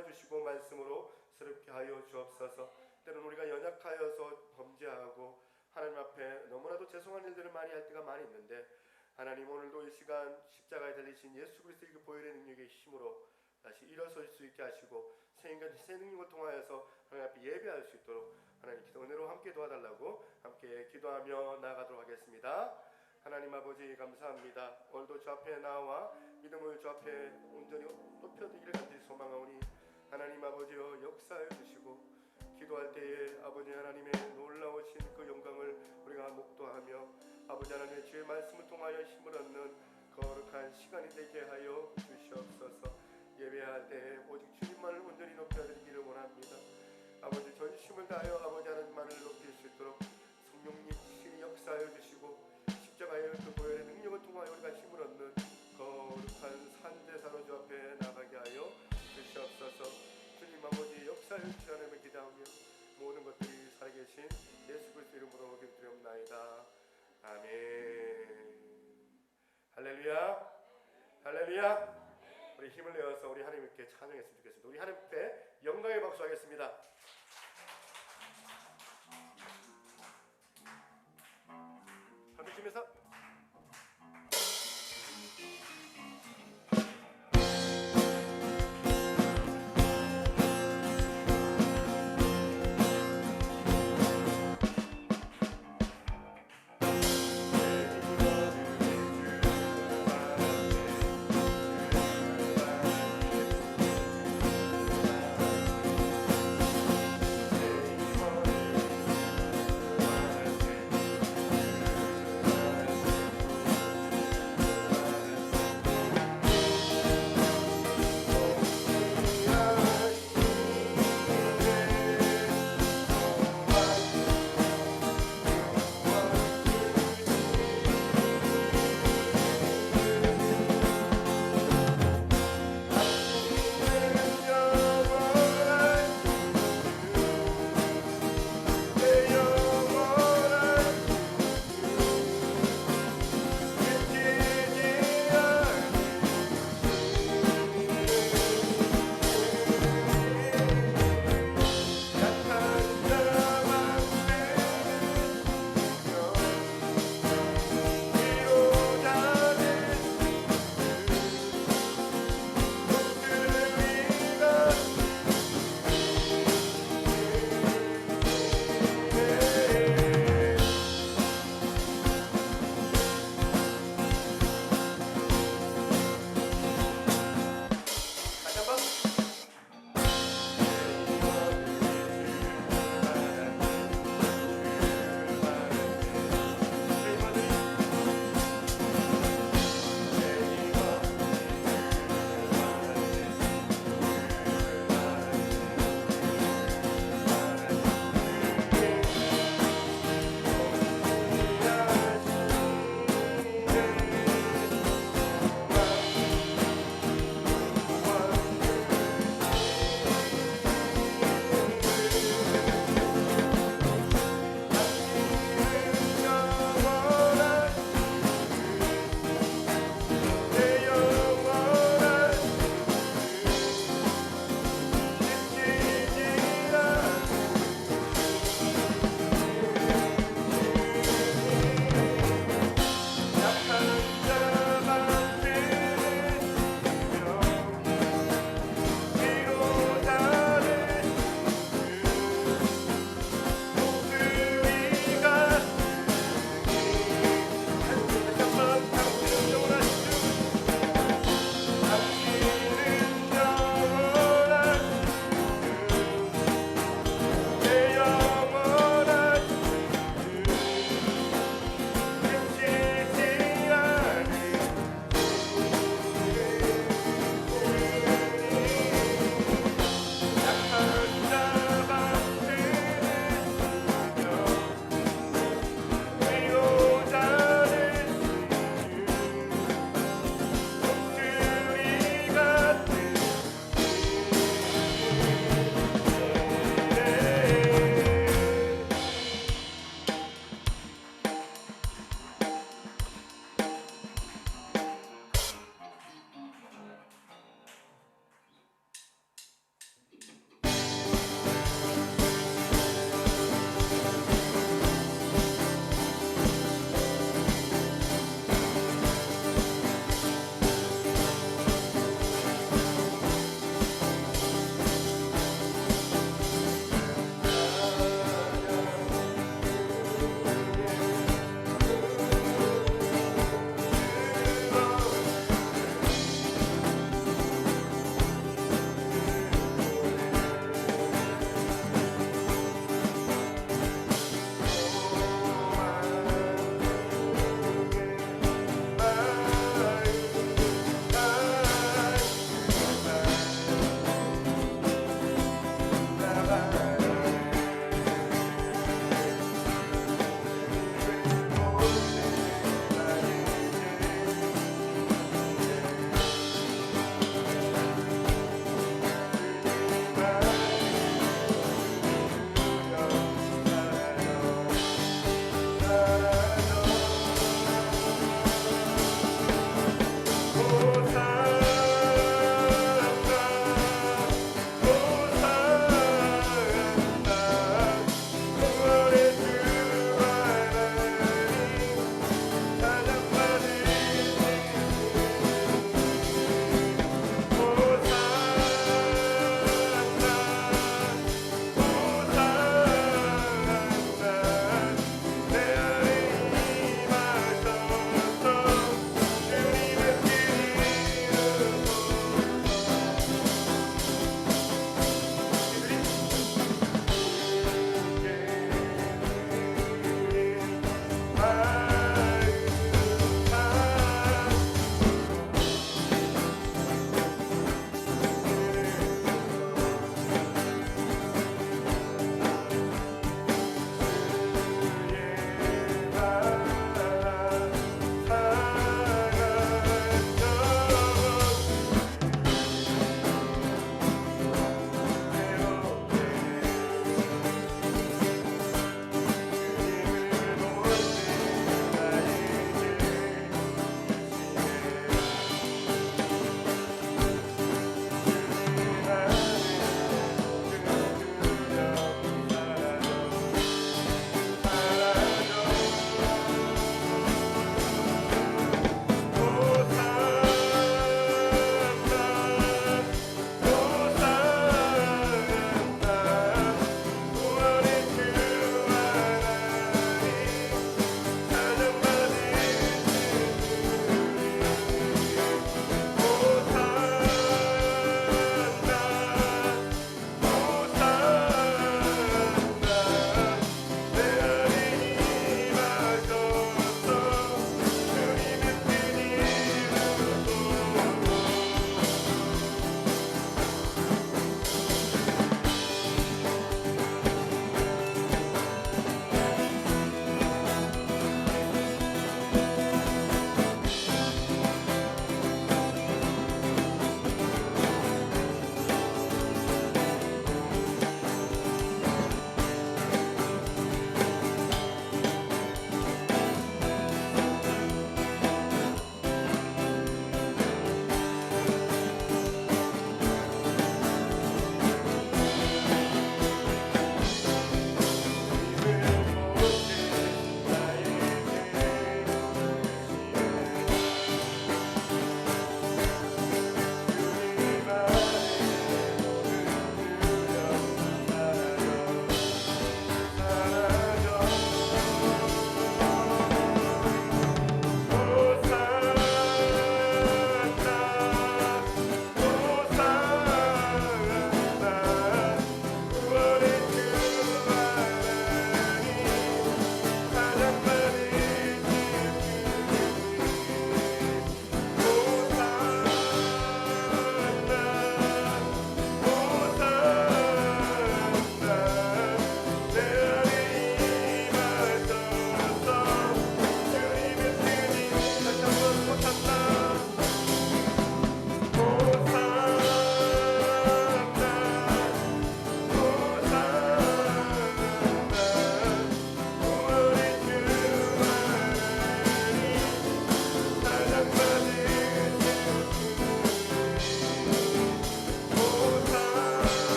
역사하여 주시고 말씀으로 새롭게 하여 주옵소서. 때로는 우리가 연약하여서 범죄하고 하나님 앞에 너무나도 죄송한 일들을 많이 할 때가 많이 있는데, 하나님 오늘도 이 시간 십자가에 달리신 예수 그리스도의 그 보혈의 능력의 힘으로 다시 일어설 수 있게 하시고 새 인간 새 능력을 통하여서 하나님 앞에 예배할 수 있도록 하나님 기도 은혜로 함께 도와달라고 함께 기도하며 나아가도록 하겠습니다. 하나님 아버지 감사합니다. 오늘도 주 앞에 나와 믿음을 주 앞에 온전히 높여드리기를 간절히 소망하오니 하나님 아버지여 역사해 주시고 기도할 때에 아버지 하나님의 놀라우신 그 영광을 우리가 목도하며 아버지 하나님의 주의 말씀을 통하여 힘을 얻는 거룩한 시간이 되게 하여 주시옵소서. 예배할 때에 오직 주님만을 온전히 높여드리기를 원합니다. 아버지 전심을 다하여 아버지 하나님만을 높일 수 있도록 성령님 신이 역사하여 주시고 십자가의 그 보혈의 능력을 통하여 우리가 힘을 얻는 거룩한 산제사로 주 앞에 나가게 하여 주시옵소서. 주님 아버지 역사해 주시 하나님을 기도하며 모든 것들이 살아계신 예수 그리스도 이름으로 기도드리옵나이다. 아멘. 할렐루야, 할렐루야. 우리 힘을 내어서 우리 하나님께 찬양했으면 좋겠습니다. 우리 하나님 앞에 영광의 박수 하겠습니다. 함께 치면서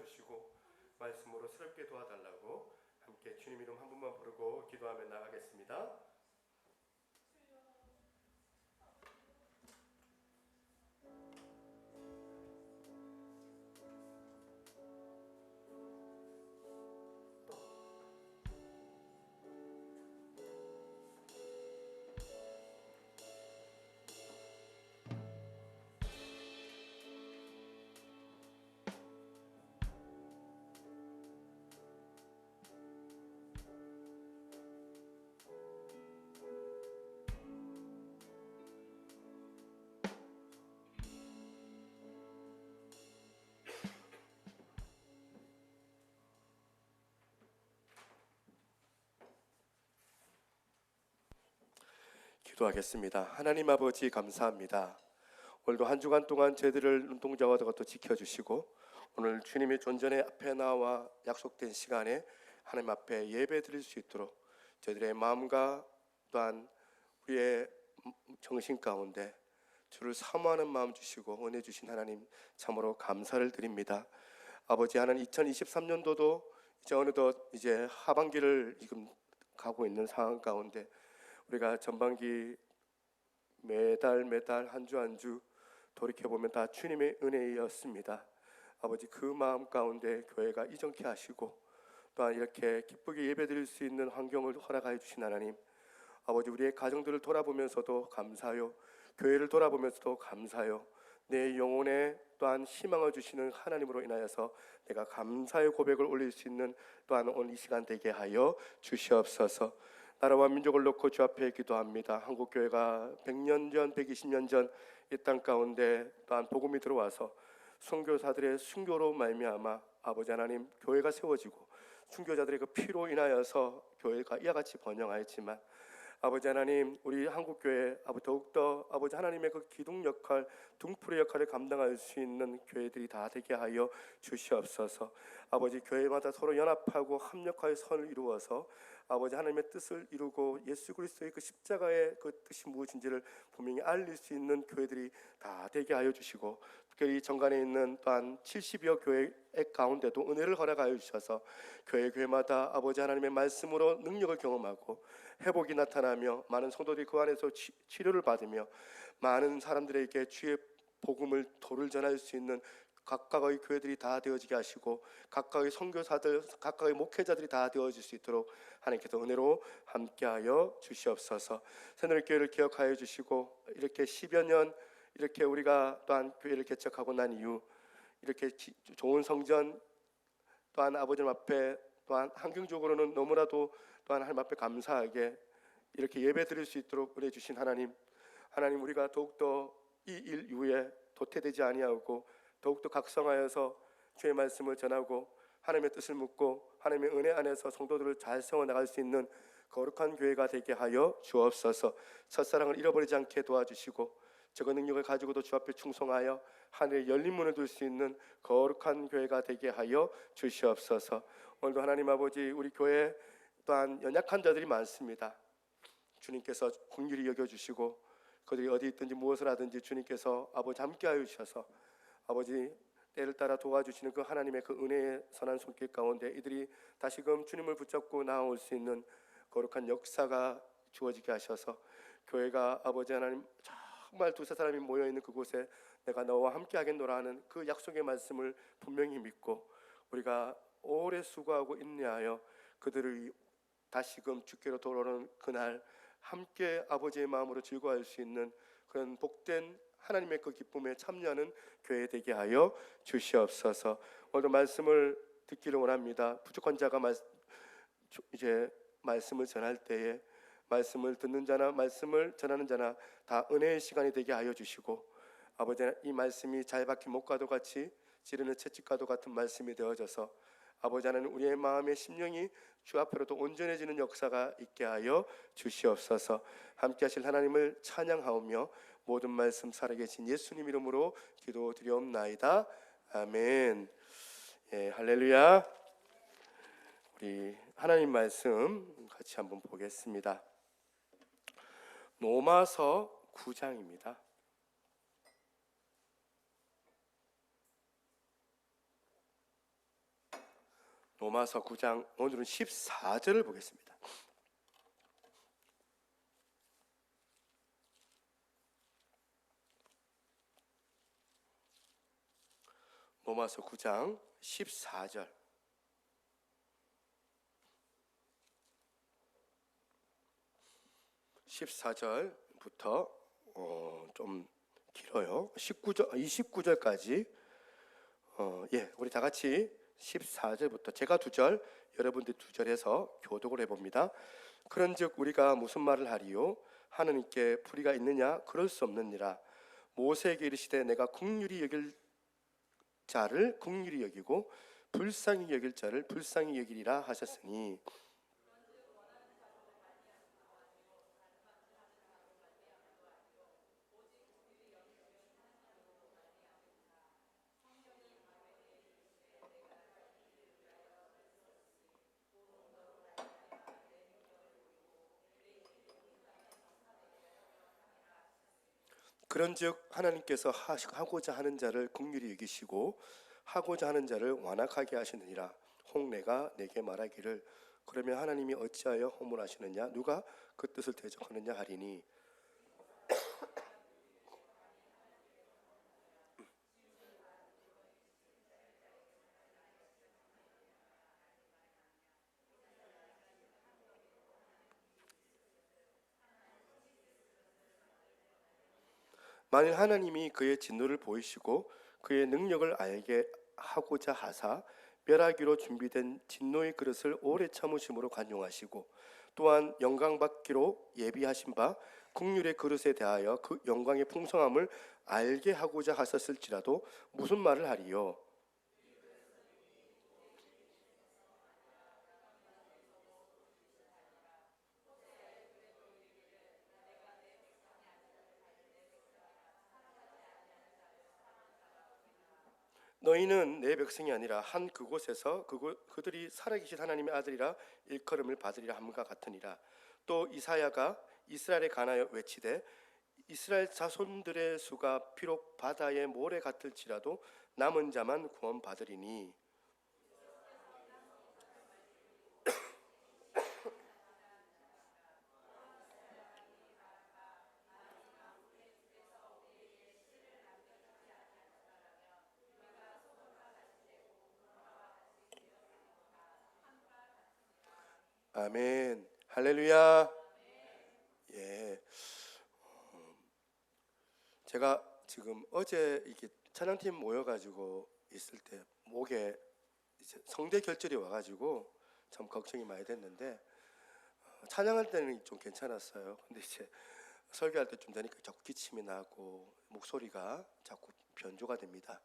주시고 말씀으로 새롭게 도와달라고 함께 주님 이름 한 분만 부르고 기도하며 나가겠습니다. 기도하겠습니다. 하나님 아버지 감사합니다. 오늘도 한 주간 동안 저희들을 눈동자와 또 지켜주시고 오늘 주님의 존전의 앞에 나와 약속된 시간에 하나님 앞에 예배 드릴 수 있도록 저희들의 마음과 또한 우리의 정신 가운데 주를 사모하는 마음 주시고 은혜 주신 하나님 참으로 감사를 드립니다. 아버지 하나님 2023년도도 이제 어느덧 이제 하반기를 지금 가고 있는 상황 가운데 우리가 전반기 매달 한 주 한 주 돌이켜보면 다 주님의 은혜였습니다. 아버지 그 마음 가운데 교회가 이정케 하시고 또한 이렇게 기쁘게 예배드릴 수 있는 환경을 허락하여 주신 하나님, 아버지 우리의 가정들을 돌아보면서도 감사요, 교회를 돌아보면서도 감사요, 내 영혼에 또한 희망을 주시는 하나님으로 인하여서 내가 감사의 고백을 올릴 수 있는 또한 오늘 이 시간 되게 하여 주시옵소서. 나라와 민족을 놓고 주 앞에 기도합니다. 한국교회가 100년 전, 120년 전 이 땅 가운데 또한 복음이 들어와서 순교사들의 순교로 말미암아 아버지 하나님 교회가 세워지고 순교자들의 그 피로 인하여서 교회가 이와 같이 번영하였지만 아버지 하나님 우리 한국교회 더욱더 아버지 하나님의 그 기둥 역할, 등불의 역할을 감당할 수 있는 교회들이 다 되게 하여 주시옵소서. 아버지 교회마다 서로 연합하고 합력하여 선을 이루어서 아버지 하나님의 뜻을 이루고 예수 그리스도의 그 십자가의 그 뜻이 무엇인지를 분명히 알릴 수 있는 교회들이 다 되게 하여 주시고, 특별히 정관에 있는 또한 70여 교회 가운데도 은혜를 허락하여 주셔서 교회마다 아버지 하나님의 말씀으로 능력을 경험하고 회복이 나타나며 많은 성도들이 그 안에서 치료를 받으며 많은 사람들에게 주의 복음을 도를 전할 수 있는 각각의 교회들이 다 되어지게 하시고 각각의 선교사들, 각각의 목회자들이 다 되어질 수 있도록 하나님께서 은혜로 함께하여 주시옵소서. 새누리교회를 기억하여 주시고 이렇게 10여 년 이렇게 우리가 또한 교회를 개척하고 난 이후 이렇게 좋은 성전 또한 아버지 앞에 또한 환경적으로는 너무나도 또한 하나님 앞에 감사하게 이렇게 예배 드릴 수 있도록 은혜 주신 하나님 우리가 더욱더 이 일 이후에 도태되지 아니하고 더욱더 각성하여서 주의 말씀을 전하고 하나님의 뜻을 묻고 하나님의 은혜 안에서 성도들을 잘 세워나갈 수 있는 거룩한 교회가 되게 하여 주옵소서. 첫사랑을 잃어버리지 않게 도와주시고 저거 능력을 가지고도 주 앞에 충성하여 하늘의 열린 문을 둘 수 있는 거룩한 교회가 되게 하여 주시옵소서. 오늘도 하나님 아버지 우리 교회 또한 연약한 자들이 많습니다. 주님께서 긍휼히 여겨주시고 그들이 어디 있든지 무엇을 하든지 주님께서 아버지 함께하여 주셔서 아버지 때를 따라 도와주시는 그 하나님의 그 은혜의 선한 손길 가운데 이들이 다시금 주님을 붙잡고 나아올 수 있는 거룩한 역사가 주어지게 하셔서 교회가 아버지 하나님 정말 두세 사람이 모여있는 그곳에 내가 너와 함께 하겠노라 하는 그 약속의 말씀을 분명히 믿고 우리가 오래 수고하고 인내하여 그들을 다시금 주께로 돌아오는 그날 함께 아버지의 마음으로 즐거워할 수 있는 그런 복된 하나님의 그 기쁨에 참여하는 교회 되게 하여 주시옵소서. 오늘 말씀을 듣기를 원합니다. 부족한 자가 이제 말씀을 전할 때에 말씀을 듣는 자나 말씀을 전하는 자나 다 은혜의 시간이 되게 하여 주시고 아버지 이 말씀이 잘 박힌 목과도 같이 지르는 채찍과도 같은 말씀이 되어져서 아버지 하나님 우리의 마음의 심령이 주 앞으로도 온전해지는 역사가 있게 하여 주시옵소서. 함께 하실 하나님을 찬양하오며 모든 말씀 살아계신 예수님 이름으로 기도드리옵나이다. 아멘. 예, 할렐루야. 우리 하나님 말씀 같이 한번 보겠습니다. 로마서 9장입니다. 로마서 9장 오늘은 14절을 보겠습니다. 로마서 9장 14절. 14절부터 좀 길어요. 29절까지. 우리 다 같이 14절부터 제가 2절, 여러분들 2절 해서 교독을 해봅니다. 그런즉 우리가 무슨 말을 하리요? 하느님께 불의가 있느냐? 그럴 수 없느니라. 모세에게 이르시되 내가 긍휼히 여길 자를 긍휼히 여기고 불쌍히 여길 자를 불쌍히 여기리라 하셨으니, 그런즉 하나님께서 하고자 하는 자를 긍휼히 여기시고 하고자 하는 자를 완악하게 하시느니라. 혹 내가 내게 말하기를 그러면 하나님이 어찌하여 허물하시느냐? 누가 그 뜻을 대적하느냐 하리니, 만일 하나님이 그의 진노를 보이시고 그의 능력을 알게 하고자 하사 멸하기로 준비된 진노의 그릇을 오래 참으심으로 관용하시고 또한 영광 받기로 예비하신 바 긍휼의 그릇에 대하여 그 영광의 풍성함을 알게 하고자 하셨을지라도 무슨 말을 하리요? 너희는 내 백성이 아니라 한 그곳에서 그들이 살아계신 하나님의 아들이라 일컬음을 받으리라 함과 같으니라. 또 이사야가 이스라엘에 관하여 외치되 이스라엘 자손들의 수가 비록 바다의 모래 같을지라도 남은 자만 구원받으리니, 아멘. 할렐루야. 예. 제가 지금 어제 이렇게 찬양팀 모여가지고 있을 때 목에 이제 성대 결절이 와가지고 참 걱정이 많이 됐는데, 찬양할 때는 좀 괜찮았어요. 근데 이제 설교할 때 좀 되니까 자꾸 기침이 나고 목소리가 자꾸 변조가 됩니다.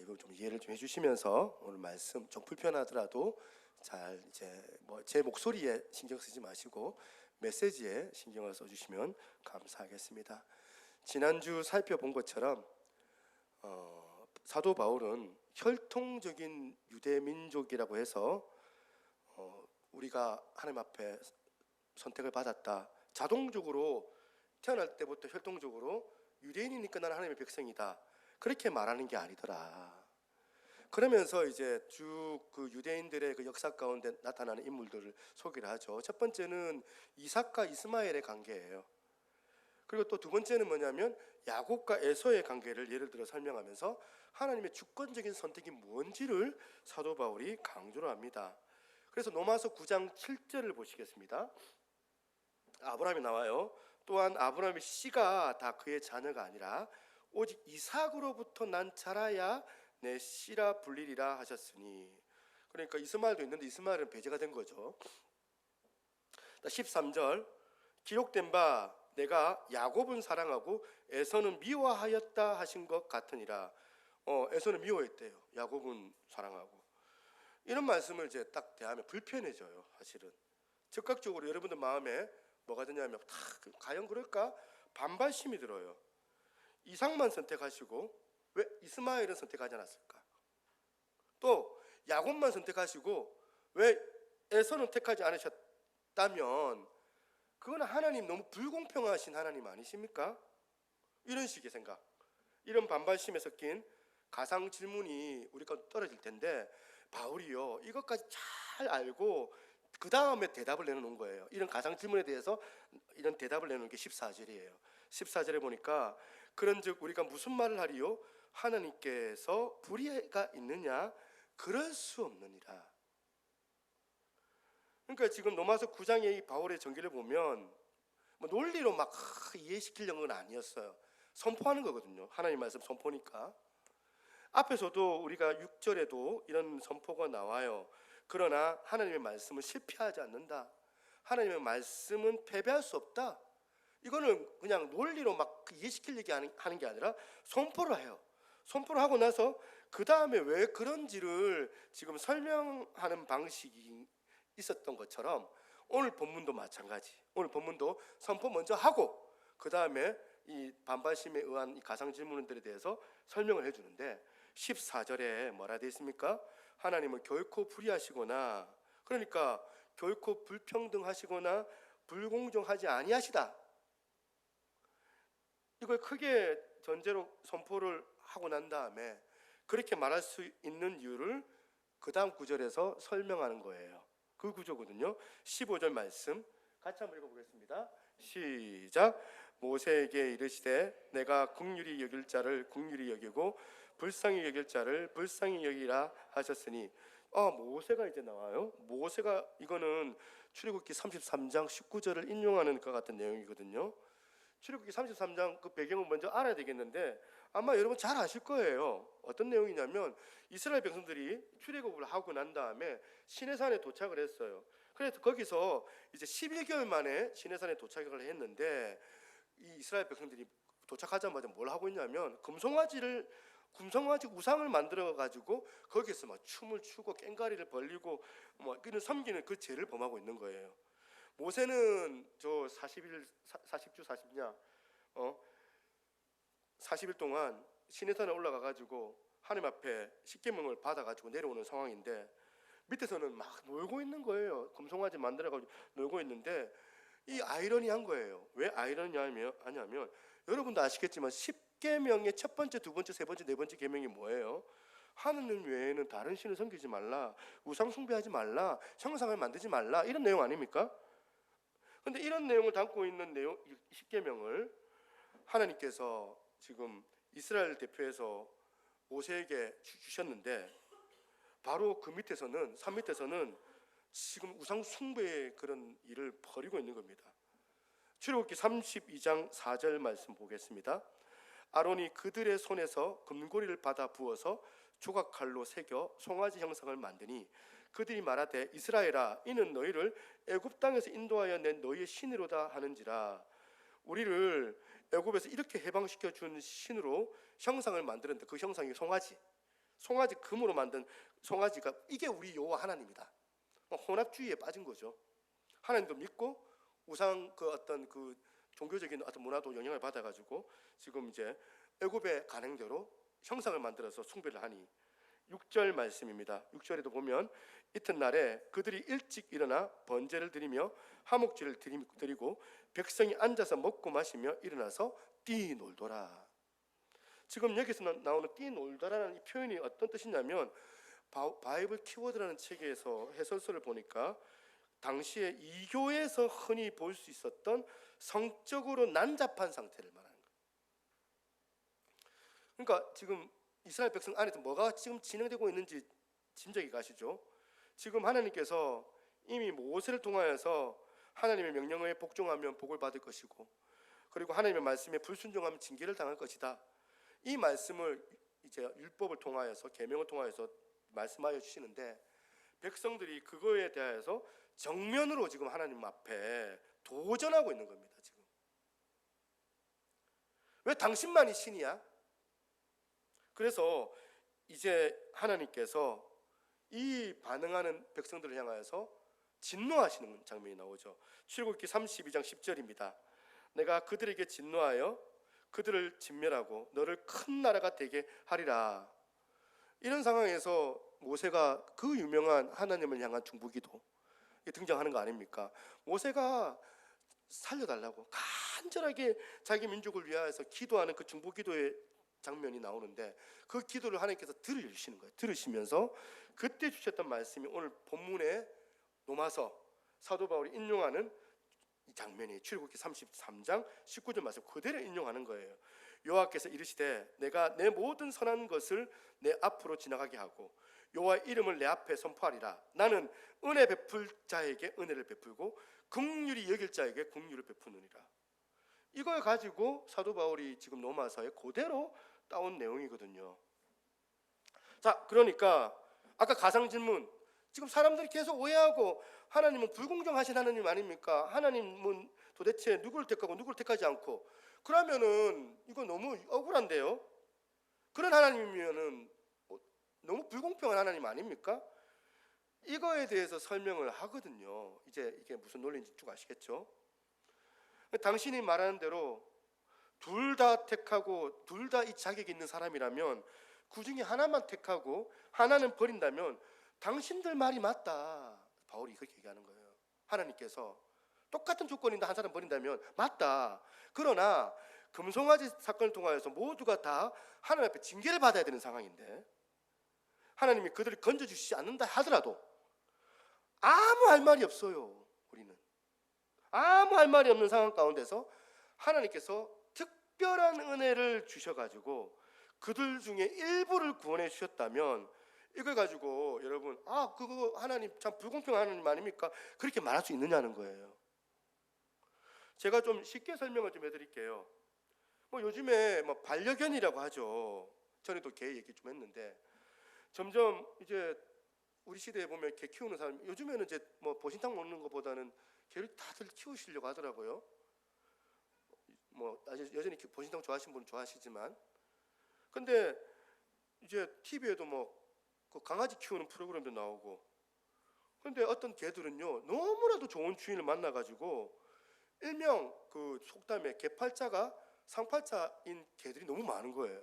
이거 좀 이해를 좀 해주시면서 오늘 말씀 좀 불편하더라도 잘 이제 뭐 제 목소리에 신경 쓰지 마시고 메시지에 신경을 써주시면 감사하겠습니다. 지난주 살펴본 것처럼 사도 바울은 혈통적인 유대 민족이라고 해서 우리가 하나님 앞에 선택을 받았다, 자동적으로 태어날 때부터 혈통적으로 유대인이니까 나는 하나님의 백성이다, 그렇게 말하는 게 아니더라. 그러면서 이제 쭉 그 유대인들의 그 역사 가운데 나타나는 인물들을 소개를 하죠. 첫 번째는 이삭과 이스마엘의 관계예요. 그리고 또 두 번째는 뭐냐면 야곱과 에서의 관계를 예를 들어 설명하면서 하나님의 주권적인 선택이 뭔지를 사도 바울이 강조를 합니다. 그래서 로마서 9장 7절을 보시겠습니다. 아브라함이 나와요. 또한 아브라함의 씨가 다 그의 자녀가 아니라 오직 이삭으로부터 난 자라야 내 씨라 불리리라 하셨으니, 그러니까 이스마엘도 있는데 이스마엘은 배제가 된 거죠. 13절 기록된 바 내가 야곱은 사랑하고 에서는 미워하였다 하신 것 같으니라. 에서는 미워했대요. 야곱은 사랑하고. 이런 말씀을 이제 딱 대하면 불편해져요. 사실은 즉각적으로 여러분들 마음에 뭐가 드냐면 과연 그럴까? 반발심이 들어요. 이삭만 선택하시고 왜 이스마엘은 선택하지 않았을까? 또 야곱만 선택하시고 왜 에서는 택하지 않으셨다면 그건 하나님 너무 불공평하신 하나님 아니십니까? 이런 식의 생각, 이런 반발심에 섞인 가상 질문이 우리가 떨어질 텐데, 바울이요 이것까지 잘 알고 그 다음에 대답을 내놓은 거예요. 이런 가상 질문에 대해서 이런 대답을 내놓은 게 14절이에요. 14절에 보니까 그런즉 우리가 무슨 말을 하리요? 하나님께서 불의가 있느냐? 그럴 수 없느니라. 그러니까 지금 로마서 9장의 이 바울의 전기를 보면 뭐 논리로 막 이해시키려는 건 아니었어요. 선포하는 거거든요. 하나님 말씀 선포니까. 앞에서도 우리가 6절에도 이런 선포가 나와요. 그러나 하나님의 말씀은 실패하지 않는다. 하나님의 말씀은 패배할 수 없다. 이거는 그냥 논리로 막 이해시키려고 하는 게 아니라 선포를 해요. 선포를 하고 나서 그 다음에 왜 그런지를 지금 설명하는 방식이 있었던 것처럼 오늘 본문도 마찬가지. 오늘 본문도 선포 먼저 하고 그 다음에 이 반발심에 의한 이 가상 질문들에 대해서 설명을 해주는데 14절에 뭐라 되어 있습니까? 하나님은 결코 불의하시거나 그러니까 결코 불평등하시거나 불공정하지 아니하시다. 이걸 크게 전제로 선포를 하고 난 다음에 그렇게 말할 수 있는 이유를 그 다음 구절에서 설명하는 거예요. 그 구조거든요. 15절 말씀 같이 한번 읽어보겠습니다. 시작. 모세에게 이르시되 내가 긍휼히 여길 자를 긍휼히 여기고 불쌍히 여길 자를 불쌍히 여기라 하셨으니 모세가 이제 나와요. 모세가 이거는 출애굽기 33장 19절을 인용하는 것 같은 내용이거든요. 출애굽기 33장 그 배경을 먼저 알아야 되겠는데 아마 여러분 잘 아실 거예요. 어떤 내용이냐면 이스라엘 백성들이 출애굽을 하고 난 다음에 시내산에 도착을 했어요. 그래서 거기서 이제 11개월 만에 시내산에 도착을 했는데 이 이스라엘 백성들이 도착하자마자 뭘 하고 있냐면 금송아지 우상을 만들어 가지고 거기서 막 춤을 추고 꽹과리를 벌리고 뭐 그런 섬기는 그 죄를 범하고 있는 거예요. 모세는 저 40주 40냐 40일 동안 시내산에 올라가 가지고 하나님 앞에 십계명을 받아 가지고 내려오는 상황인데 밑에서는 막 놀고 있는 거예요. 금송아지 만들어 가지고 놀고 있는데 이 아이러니한 거예요. 왜 아이러니하냐면 여러분도 아시겠지만 십계명의 첫 번째, 두 번째, 세 번째, 네 번째 계명이 뭐예요? 하느님 외에는 다른 신을 섬기지 말라, 우상 숭배하지 말라, 형상을 만들지 말라, 이런 내용 아닙니까? 근데 이런 내용을 담고 있는 내용 십계명을 하나님께서 지금 이스라엘 대표해서 모세에게 주셨는데 바로 그 밑에서는 산 밑에서는 지금 우상 숭배의 그런 일을 벌이고 있는 겁니다. 출애굽기 32장 4절 말씀 보겠습니다. 아론이 그들의 손에서 금고리를 받아 부어서 조각칼로 새겨 송아지 형상을 만드니 그들이 말하되 이스라엘아 이는 너희를 애굽 땅에서 인도하여 낸 너희의 신이로다 하는지라. 우리를 애굽에서 이렇게 해방시켜 준 신으로 형상을 만드는데 그 형상이 송아지 금으로 만든 송아지가 이게 우리 여호와 하나님이다. 혼합주의에 빠진 거죠. 하나님도 믿고 우상 그 어떤 그 종교적인 어떤 문화도 영향을 받아가지고 지금 이제 애굽의 관행대로 형상을 만들어서 숭배를 하니 6절 말씀입니다. 6절에도 보면 이튿날에 그들이 일찍 일어나 번제를 드리며 화목제를 드리고 백성이 앉아서 먹고 마시며 일어나서 뛰놀더라. 지금 여기서 나오는 뛰놀더라는 이 표현이 어떤 뜻이냐면 바이블 키워드라는 책에서 해설서를 보니까 당시에 이교에서 흔히 볼 수 있었던 성적으로 난잡한 상태를 말하는 거예요. 그러니까 지금 이스라엘 백성 안에서 뭐가 지금 진행되고 있는지 짐작이 가시죠? 지금 하나님께서 이미 모세를 통하여서 하나님의 명령에 복종하면 복을 받을 것이고 그리고 하나님의 말씀에 불순종하면 징계를 당할 것이다. 이 말씀을 이제 율법을 통하여서 계명을 통하여서 말씀하여 주시는데 백성들이 그거에 대해서 정면으로 지금 하나님 앞에 도전하고 있는 겁니다. 지금 왜 당신만이 신이야? 그래서 이제 하나님께서 이 반응하는 백성들을 향하여서 진노하시는 장면이 나오죠. 출애굽기 32장 10절입니다. 내가 그들에게 진노하여 그들을 진멸하고 너를 큰 나라가 되게 하리라. 이런 상황에서 모세가 그 유명한 하나님을 향한 중보기도 등장하는 거 아닙니까? 모세가 살려달라고 간절하게 자기 민족을 위하여서 기도하는 그 중보기도의 장면이 나오는데 그 기도를 하나님께서 들으시는 거예요. 들으시면서 그때 주셨던 말씀이 오늘 본문의 로마서 사도 바울이 인용하는 이 장면이 출애굽기 33장 19절 말씀 그대로 인용하는 거예요. 여호와께서 이르시되 내가 내 모든 선한 것을 내 앞으로 지나가게 하고 여호와의 이름을 내 앞에 선포하리라. 나는 은혜 베풀 자에게 은혜를 베풀고 긍휼히 여길 자에게 긍휼을 베푸느니라. 이걸 가지고 사도 바울이 지금 로마서에 그대로 따온 내용이거든요. 자, 그러니까 아까 가상 질문, 지금 사람들이 계속 오해하고 하나님은 불공정하신 하나님 아닙니까? 하나님은 도대체 누구를 택하고 누구를 택하지 않고, 그러면은 이거 너무 억울한데요. 그런 하나님이면은 너무 불공평한 하나님 아닙니까? 이거에 대해서 설명을 하거든요. 이제 이게 무슨 논리인지 쭉 아시겠죠? 당신이 말하는 대로 둘 다 택하고 둘 다 이 자격이 있는 사람이라면 그 중에 하나만 택하고 하나는 버린다면 당신들 말이 맞다. 바울이 그렇게 얘기하는 거예요. 하나님께서 똑같은 조건인데 한 사람 버린다면 맞다. 그러나 금송아지 사건을 통하여서 모두가 다 하나님 앞에 징계를 받아야 되는 상황인데 하나님이 그들을 건져주시지 않는다 하더라도 아무 할 말이 없어요. 우리는 아무 할 말이 없는 상황 가운데서 하나님께서 특별한 은혜를 주셔가지고 그들 중에 일부를 구원해 주셨다면 이걸 가지고 여러분 그거 하나님 참 불공평한 하나님 아닙니까? 그렇게 말할 수 있느냐는 거예요. 제가 좀 쉽게 설명을 좀 해드릴게요. 요즘에 반려견이라고 하죠. 전에도 개 얘기 좀 했는데 점점 이제 우리 시대에 보면 개 키우는 사람, 요즘에는 이제 보신탕 먹는 것보다는 개를 다들 키우시려고 하더라고요. 여전히 보신탕 좋아하시는 분은 좋아하시지만, 근데 이제 TV에도 그 강아지 키우는 프로그램도 나오고, 근데 어떤 개들은요 너무나도 좋은 주인을 만나가지고 일명 그 속담에 개팔자가 상팔자인 개들이 너무 많은 거예요.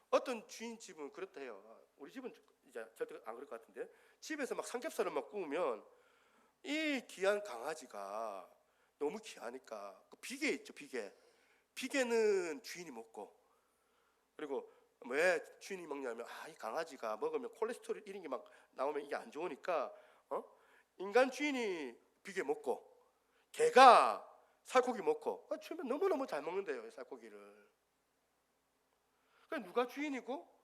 어떤 주인 집은 그렇다 해요. 우리 집은 이제 절대 안 그럴 것 같은데 집에서 삼겹살을 구우면 이 귀한 강아지가 너무 귀하니까 그 비계 있죠, 비계는 주인이 먹고, 그리고 왜 주인이 먹냐면 이 강아지가 먹으면 콜레스테롤 이런 게 나오면 이게 안 좋으니까 인간 주인이 비계 먹고 개가 살코기 먹고 주면 너무너무 잘 먹는데요, 살코기를. 그러니까 누가 주인이고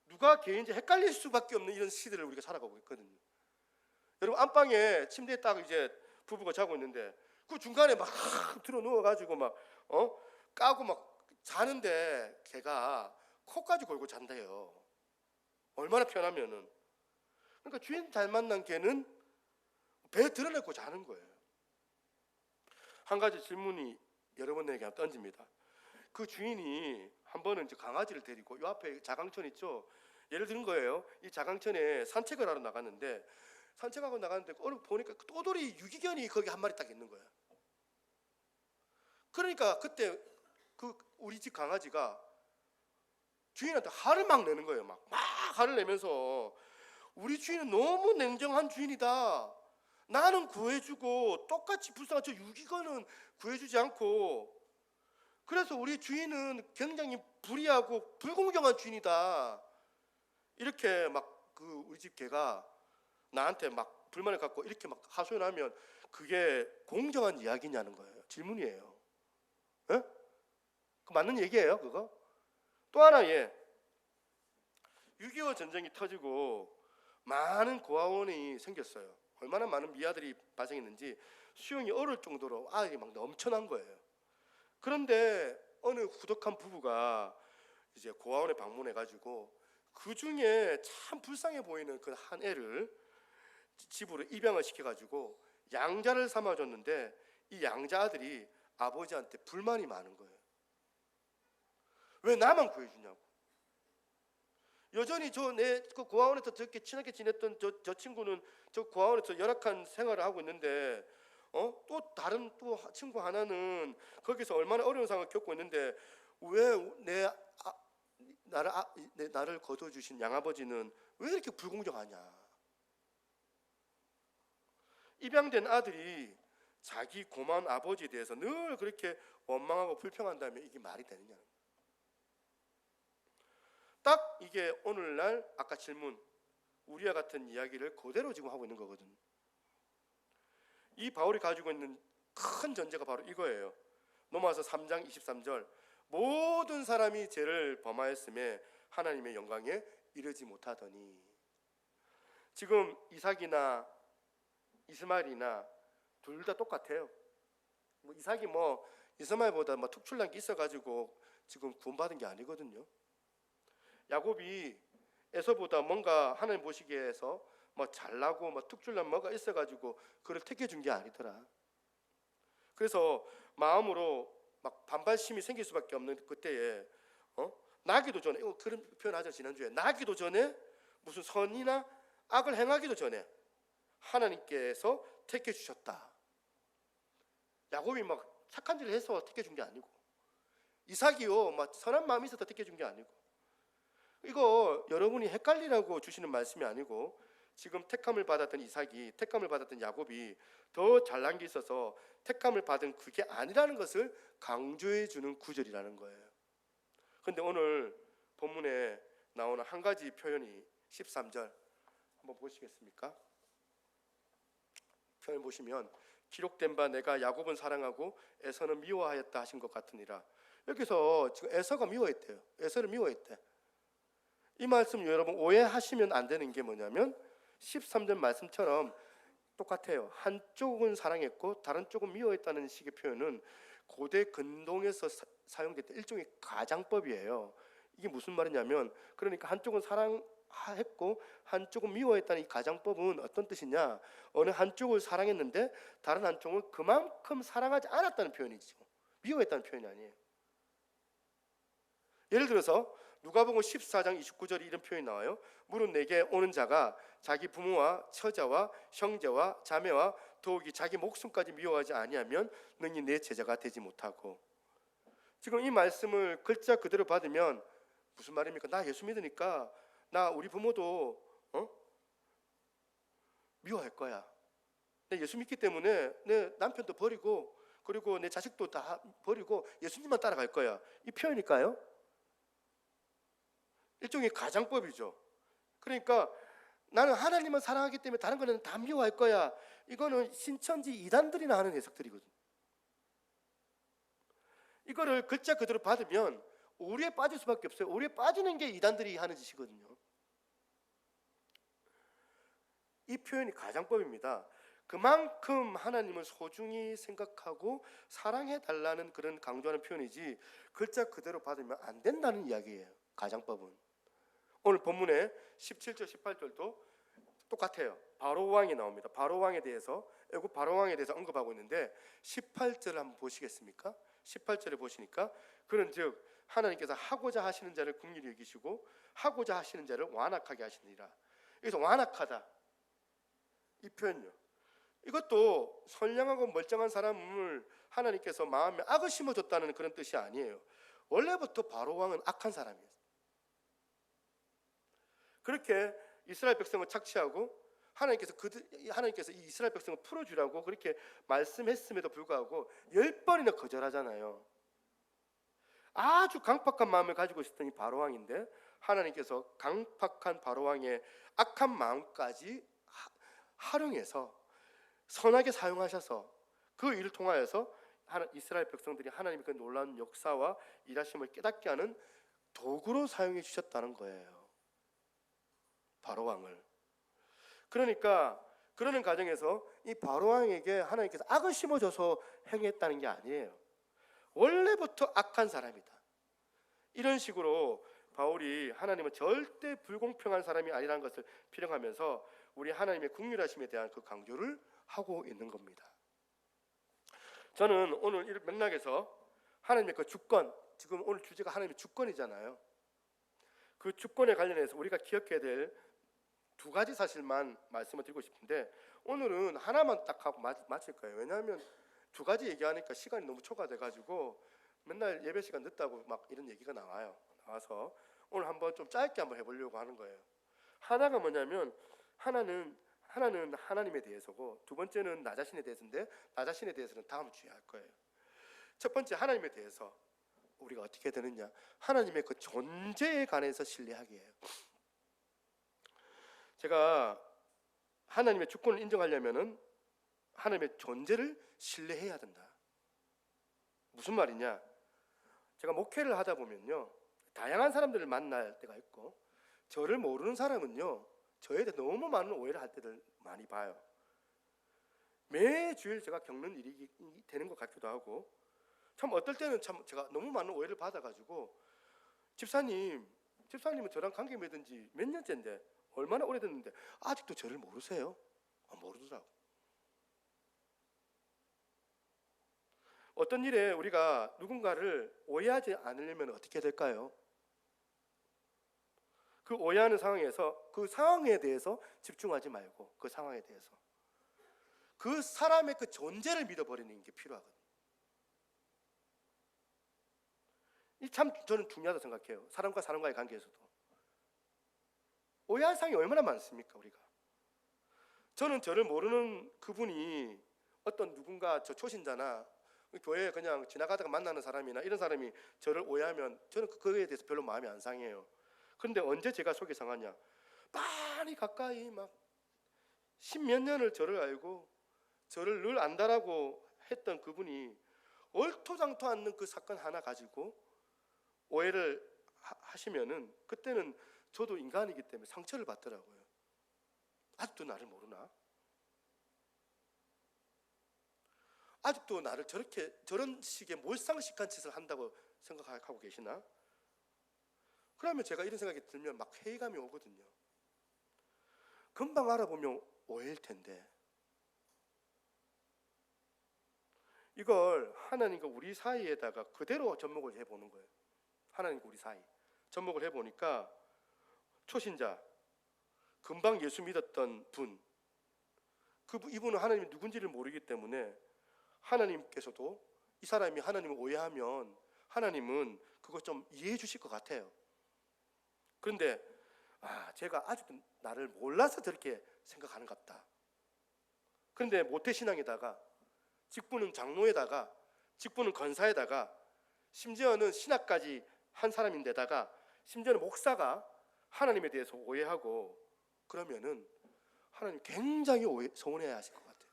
누가 개인지 헷갈릴 수밖에 없는 이런 시대를 우리가 살아가고 있거든요. 여러분 안방에 침대에 딱 이제 부부가 자고 있는데 그 중간에 들어 누워가지고 까고 자는데 개가 코까지 골고 잔대요. 얼마나 편하면은. 그러니까 주인 잘 만난 개는 배 드러내고 자는 거예요. 한 가지 질문이 여러분에게 던집니다. 그 주인이 한 번은 이제 강아지를 데리고 요 앞에 자강천 있죠. 예를 든 거예요. 이 자강천에 산책을 하러 나갔는데 어느 보니까 또돌이 유기견이 거기 한 마리 딱 있는 거예요. 그러니까 그때 그 우리 집 강아지가 주인한테 화를 막 내는 거예요. 막 화를 내면서 우리 주인은 너무 냉정한 주인이다. 나는 구해주고 똑같이 불쌍한 저 유기견은 구해주지 않고, 그래서 우리 주인은 굉장히 불의하고 불공정한 주인이다. 이렇게 그 우리 집 개가 나한테 불만을 갖고 이렇게 하소연 하면 그게 공정한 이야기냐는 거예요. 질문이에요. 에? 그 맞는 얘기예요, 그거? 또 하나, 6.25 전쟁이 터지고 많은 고아원이 생겼어요. 얼마나 많은 미아들이 발생했는지 수용이 어려울 정도로 아이들이 넘쳐난 거예요. 그런데 어느 후덕한 부부가 이제 고아원에 방문해가지고 그 중에 참 불쌍해 보이는 그 한 애를 집으로 입양을 시켜가지고 양자를 삼아줬는데 이 양자 아들이 아버지한테 불만이 많은 거예요. 왜 나만 구해주냐고. 여전히 그 고아원에서 저렇게 친하게 지냈던 저 친구는 저 고아원에서 열악한 생활을 하고 있는데 또 다른 또 친구 하나는 거기서 얼마나 어려운 상황을 겪고 있는데 왜 나를 거둬주신 양아버지는 왜 이렇게 불공정하냐. 입양된 아들이 자기 고마운 아버지에 대해서 늘 그렇게 원망하고 불평한다면 이게 말이 되느냐. 딱 이게 오늘날 아까 질문 우리와 같은 이야기를 그대로 지금 하고 있는 거거든. 이 바울이 가지고 있는 큰 전제가 바로 이거예요. 로마서 3장 23절 모든 사람이 죄를 범하였음에 하나님의 영광에 이르지 못하더니. 지금 이삭이나 이스마엘이나 둘 다 똑같아요. 이삭이 이스마엘보다 특출난 게 있어가지고 지금 구원받은 게 아니거든요. 야곱이 에서보다 뭔가 하나님 보시기에서 잘나고 특출난 뭐가 있어가지고 그를 택해준 게 아니더라. 그래서 마음으로 반발심이 생길 수밖에 없는 그때에 나기도 전에 그런 표현하죠. 지난주에 나기도 전에 무슨 선이나 악을 행하기도 전에 하나님께서 택해 주셨다. 야곱이 착한 일을 해서 택해 준 게 아니고 이삭이요 선한 마음이 있어서 택해 준 게 아니고 이거 여러분이 헷갈리라고 주시는 말씀이 아니고 지금 택함을 받았던 이삭이 택함을 받았던 야곱이 더 잘난 게 있어서 택함을 받은 그게 아니라는 것을 강조해 주는 구절이라는 거예요. 그런데 오늘 본문에 나오는 한 가지 표현이 13절 한번 보시겠습니까? 표현 보시면 기록된 바 내가 야곱은 사랑하고 에서는 미워하였다 하신 것 같으니라. 여기서 지금 에서가 미워했대요. 에서를 미워했대. 이 말씀 여러분 오해하시면 안 되는 게 뭐냐면 13절 말씀처럼 똑같아요. 한쪽은 사랑했고 다른 쪽은 미워했다는 식의 표현은 고대 근동에서 사용됐던 일종의 가장법이에요. 이게 무슨 말이냐면 그러니까 한쪽은 사랑했고 한쪽은 미워했다는 이 가장법은 어떤 뜻이냐, 어느 한쪽을 사랑했는데 다른 한쪽은 그만큼 사랑하지 않았다는 표현이죠. 미워했다는 표현이 아니에요. 예를 들어서 누가복음 14장 29절에 이런 표현이 나와요. 무릇 내게 오는 자가 자기 부모와 처자와 형제와 자매와 더욱이 자기 목숨까지 미워하지 아니하면 능히 내 제자가 되지 못하고. 지금 이 말씀을 글자 그대로 받으면 무슨 말입니까? 나 예수 믿으니까 나 우리 부모도 미워할 거야. 내 예수 믿기 때문에 내 남편도 버리고 그리고 내 자식도 다 버리고 예수님만 따라갈 거야. 이 표현일까요? 일종의 가장법이죠. 그러니까 나는 하나님만 사랑하기 때문에 다른 거는 다 미워할 거야. 이거는 신천지 이단들이나 하는 해석들이거든. 이거를 글자 그대로 받으면 오류에 빠질 수밖에 없어요. 오류에 빠지는 게 이단들이 하는 짓이거든요. 이 표현이 가장법입니다. 그만큼 하나님을 소중히 생각하고 사랑해달라는 그런 강조하는 표현이지 글자 그대로 받으면 안 된다는 이야기예요. 가장법은. 오늘 본문에 17절 18절도 똑같아요. 바로왕이 나옵니다. 바로왕에 대해서 애굽 바로왕에 대해서 언급하고 있는데 18절을 한번 보시겠습니까? 18절에 보시니까 그런즉 하나님께서 하고자 하시는 자를 긍휼히 여기시고 하고자 하시는 자를 완악하게 하시니라. 여기서 완악하다 이 표현요. 이것도 선량하고 멀쩡한 사람을 하나님께서 마음에 악을 심어줬다는 그런 뜻이 아니에요. 원래부터 바로왕은 악한 사람이었어요. 그렇게 이스라엘 백성을 착취하고 하나님께서 이 이스라엘 백성을 풀어주라고 그렇게 말씀했음에도 불구하고 10번이나 거절하잖아요. 아주 강팍한 마음을 가지고 있었던 이 바로왕인데 하나님께서 강팍한 바로왕의 악한 마음까지 활용해서 선하게 사용하셔서 그 일을 통하여서 이스라엘 백성들이 하나님의 그 놀라운 역사와 일하심을 깨닫게 하는 도구로 사용해 주셨다는 거예요. 바로왕을. 그러니까 그러는 과정에서 이 바로왕에게 하나님께서 악을 심어줘서 행했다는 게 아니에요. 원래부터 악한 사람이다. 이런 식으로 바울이 하나님은 절대 불공평한 사람이 아니라는 것을 필요하면서 우리 하나님의 긍휼하심에 대한 그 강조를 하고 있는 겁니다. 저는 오늘 이 맥락에서 하나님의 그 주권, 지금 오늘 주제가 하나님의 주권이잖아요. 그 주권에 관련해서 우리가 기억해야 될 두 가지 사실만 말씀을 드리고 싶은데 오늘은 하나만 딱 하고 마칠 거예요. 왜냐하면 두 가지 얘기하니까 시간이 너무 초과돼가지고 맨날 예배 시간 늦다고 막 이런 얘기가 나와서 오늘 한번 좀 짧게 한번 해보려고 하는 거예요. 하나가 뭐냐면 하나는 하나님에 대해서고 두 번째는 나 자신에 대해서인데 나 자신에 대해서는 다음 주에 할 거예요. 첫 번째 하나님에 대해서 우리가 어떻게 되느냐? 하나님의 그 존재에 관해서 신뢰하게 해요. 제가 하나님의 주권을 인정하려면은 하나님의 존재를 신뢰해야 된다. 무슨 말이냐? 제가 목회를 하다 보면요, 다양한 사람들을 만날 때가 있고, 저를 모르는 사람은요, 저에 대해 너무 많은 오해를 할 때를 많이 봐요. 매주일 제가 겪는 일이 되는 것 같기도 하고, 참 어떨 때는 참 제가 너무 많은 오해를 받아가지고, 집사님은 저랑 관계 맺은 지 몇 년째인데, 얼마나 오래됐는데 아직도 저를 모르세요? 모르더라고. 어떤 일에 우리가 누군가를 오해하지 않으려면 어떻게 될까요? 그 오해하는 상황에서 그 상황에 대해서 집중하지 말고 그 상황에 대해서 그 사람의 그 존재를 믿어버리는 게 필요하거든요. 이 참 저는 중요하다고 생각해요. 사람과 사람과의 관계에서도 오해할 상황이 얼마나 많습니까? 우리가 저는 저를 모르는 그분이 어떤 누군가 저 초신자나 교회에 그냥 지나가다가 만나는 사람이나 이런 사람이 저를 오해하면 저는 그거에 대해서 별로 마음이 안 상해요. 그런데 언제 제가 속이 상하냐? 많이 가까이 막 십몇 년을 저를 알고 저를 늘 안다라고 했던 그분이 얼토당토 않는 그 사건 하나 가지고 오해를 하시면은 그때는 저도 인간이기 때문에 상처를 받더라고요. 아직도 나를 모르나? 아직도 나를 저런 식의 몰상식한 짓을 한다고 생각하고 계시나? 그러면 제가 이런 생각이 들면 막 회의감이 오거든요. 금방 알아보면 오해일 텐데 이걸 하나님과 우리 사이에다가 그대로 접목을 해보는 거예요. 하나님과 우리 사이 접목을 해보니까 초신자, 금방 예수 믿었던 분, 이분은 하나님이 누군지를 모르기 때문에 하나님께서도 이 사람이 하나님을 오해하면 하나님은 그거 좀 이해해 주실 것 같아요. 그런데 제가 아직도 나를 몰라서 저렇게 생각하는 것 같다. 그런데 모태신앙에다가 직분은 장로에다가 직분은 권사에다가 심지어는 신학까지 한 사람인데다가 심지어는 목사가 하나님에 대해서 오해하고 그러면은 하나님 굉장히 서운해야 하실 것 같아요.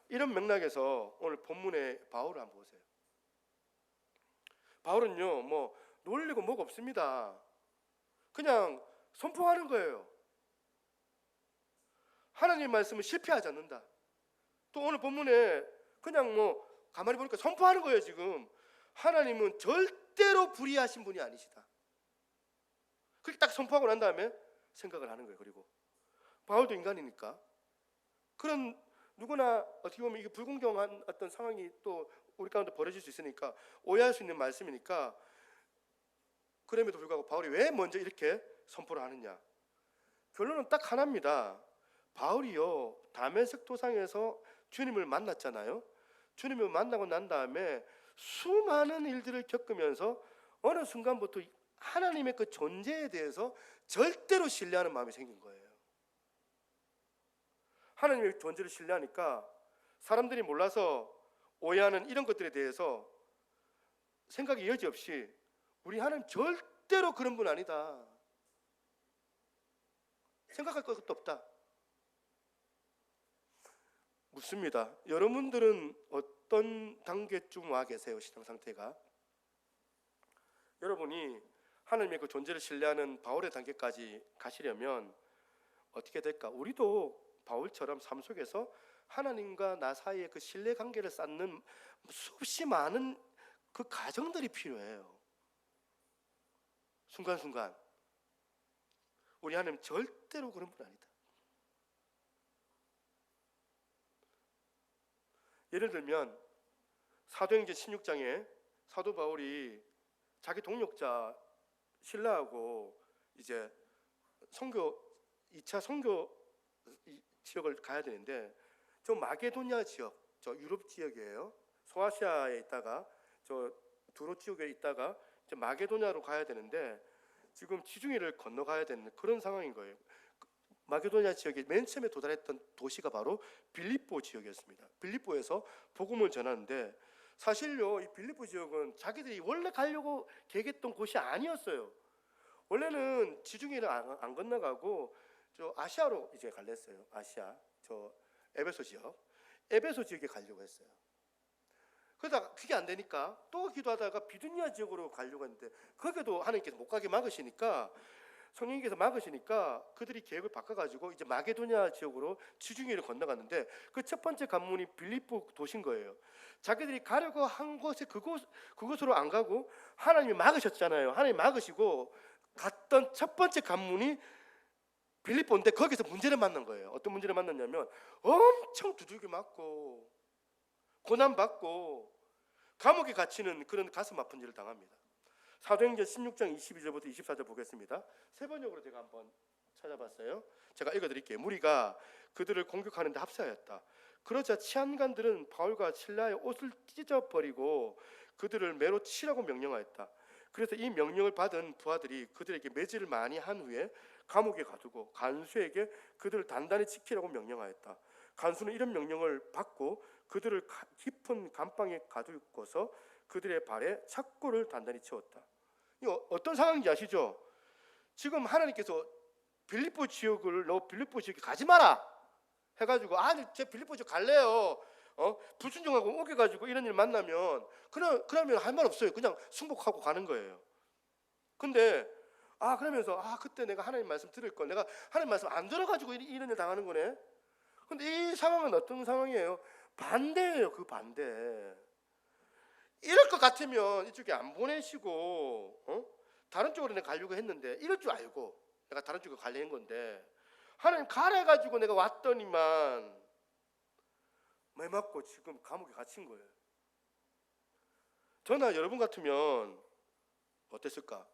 이런 맥락에서 오늘 본문의 바울을 한번 보세요. 바울은요 뭐 놀리고 뭐가 없습니다. 그냥 선포하는 거예요. 하나님 말씀은 실패하지 않는다. 또 오늘 본문에 그냥 뭐 가만히 보니까 선포하는 거예요. 지금 하나님은 절대로 불의하신 분이 아니시다. 그렇게 딱 선포하고 난 다음에 생각을 하는 거예요. 그리고 바울도 인간이니까 그런 누구나 어떻게 보면 이게 불공정한 어떤 상황이 또 우리 가운데 벌어질 수 있으니까 오해할 수 있는 말씀이니까 그럼에도 불구하고 바울이 왜 먼저 이렇게 선포를 하느냐? 결론은 딱 하나입니다. 바울이요 다메섹 도상에서 주님을 만났잖아요. 주님을 만나고 난 다음에 수많은 일들을 겪으면서 어느 순간부터 하나님의 그 존재에 대해서 절대로 신뢰하는 마음이 생긴 거예요. 하나님의 존재를 신뢰하니까 사람들이 몰라서 오해하는 이런 것들에 대해서 생각이 여지없이 우리 하나님 절대로 그런 분 아니다. 생각할 것도 없다. 묻습니다. 여러분들은 어떤 단계쯤 와 계세요? 신앙 상태가? 여러분이 하나님의 그 존재를 신뢰하는 바울의 단계까지 가시려면 어떻게 될까? 우리도 바울처럼 삶 속에서 하나님과 나 사이의 그 신뢰 관계를 쌓는 수없이 많은 그 과정들이 필요해요. 순간순간 우리 하나님 절대로 그런 분 아니다. 예를 들면 사도행전 16장에 사도 바울이 자기 동역자 신라하고 이제 선교 2차 선교 지역을 가야 되는데 저 마게도냐 지역, 저 유럽 지역이에요. 소아시아에 있다가 저 두로 지역에 있다가 이제 마게도냐로 가야 되는데 지금 지중해를 건너가야 되는 그런 상황인 거예요. 마게도냐 지역에 맨 처음에 도달했던 도시가 바로 빌립보 지역이었습니다. 빌립보에서 복음을 전하는데 사실요, 이 빌립보 지역은 자기들이 원래 가려고 계획했던 곳이 아니었어요. 원래는 지중해를 안 건너가고 저 아시아로 이제 갈려 했어요. 아시아, 저 에베소 지역에 가려고 했어요. 그러다가 그게 안 되니까 또 기도하다가 비두니아 지역으로 가려고 했는데 거기도 하나님께서 못 가게 막으시니까, 성령님께서 막으시니까 그들이 계획을 바꿔가지고 이제 마게도냐 지역으로 지중해를 건너갔는데, 그 첫 번째 관문이 빌립보 도시인 거예요. 자기들이 가려고 한 곳에 그곳으로 안 가고 하나님이 막으셨잖아요. 하나님이 막으시고 갔던 첫 번째 관문이 빌립보인데, 거기서 문제를 만난 거예요. 어떤 문제를 만났냐면 엄청 두들겨 맞고 고난받고 감옥에 갇히는 그런 가슴 아픈 일을 당합니다. 사도행전 16장 22절부터 24절 보겠습니다. 세 번역으로 제가 한번 찾아봤어요. 제가 읽어드릴게요. 무리가 그들을 공격하는데 합세하였다. 그러자 치안관들은 바울과 실라의 옷을 찢어버리고 그들을 매로 치라고 명령하였다. 그래서 이 명령을 받은 부하들이 그들에게 매질을 많이 한 후에 감옥에 가두고 간수에게 그들을 단단히 지키라고 명령하였다. 간수는 이런 명령을 받고 그들을 깊은 감방에 가두고서 그들의 발에 착고를 단단히 채웠다. 이거 어떤 상황인지 아시죠? 지금 하나님께서 빌립보 지역을 너 빌립보 지역에 가지 마라 해가지고, 제 빌립보 지역 갈래요. 불순종하고 오게가지고 이런 일 만나면 그러면 할 말 없어요. 그냥 승복하고 가는 거예요. 근데 그러면서 그때 내가 하나님 말씀 들을 걸, 내가 하나님 말씀 안 들어가지고 이런 일 당하는 거네. 근데 이 상황은 어떤 상황이에요? 반대예요. 그 반대. 이럴 것 같으면 이쪽에 안 보내시고 다른 쪽으로 내가 가려고 했는데, 이럴 줄 알고 내가 다른 쪽으로 가려는 건데, 하나님 가래가지고 내가 왔더니만 매 맞고 지금 감옥에 갇힌 거예요. 저나 여러분 같으면 어땠을까?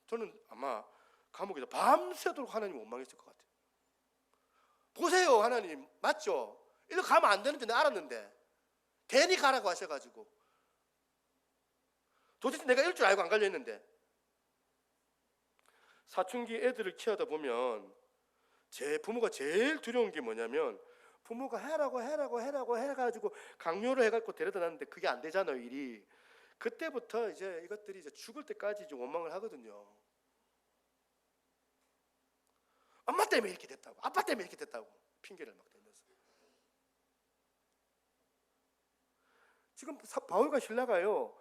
저는 아마 감옥에서 밤새도록 하나님 원망했을 것 같아요. 보세요, 하나님 맞죠? 이리로 가면 안 되는데 내가 알았는데 괜히 가라고 하셔가지고, 도대체 내가 이럴 줄 알고 안 가려 했는데. 사춘기 애들을 키우다 보면 제 부모가 제일 두려운 게 뭐냐면, 부모가 해라고 해가지고 강요를 해갖고 데려다 놨는데 그게 안 되잖아요, 일이. 그때부터 이제 이것들이 이제 죽을 때까지 좀 원망을 하거든요. 엄마 때문에 이렇게 됐다고, 아빠 때문에 이렇게 됐다고 핑계를 막 대면서. 지금 바울과 실라가요,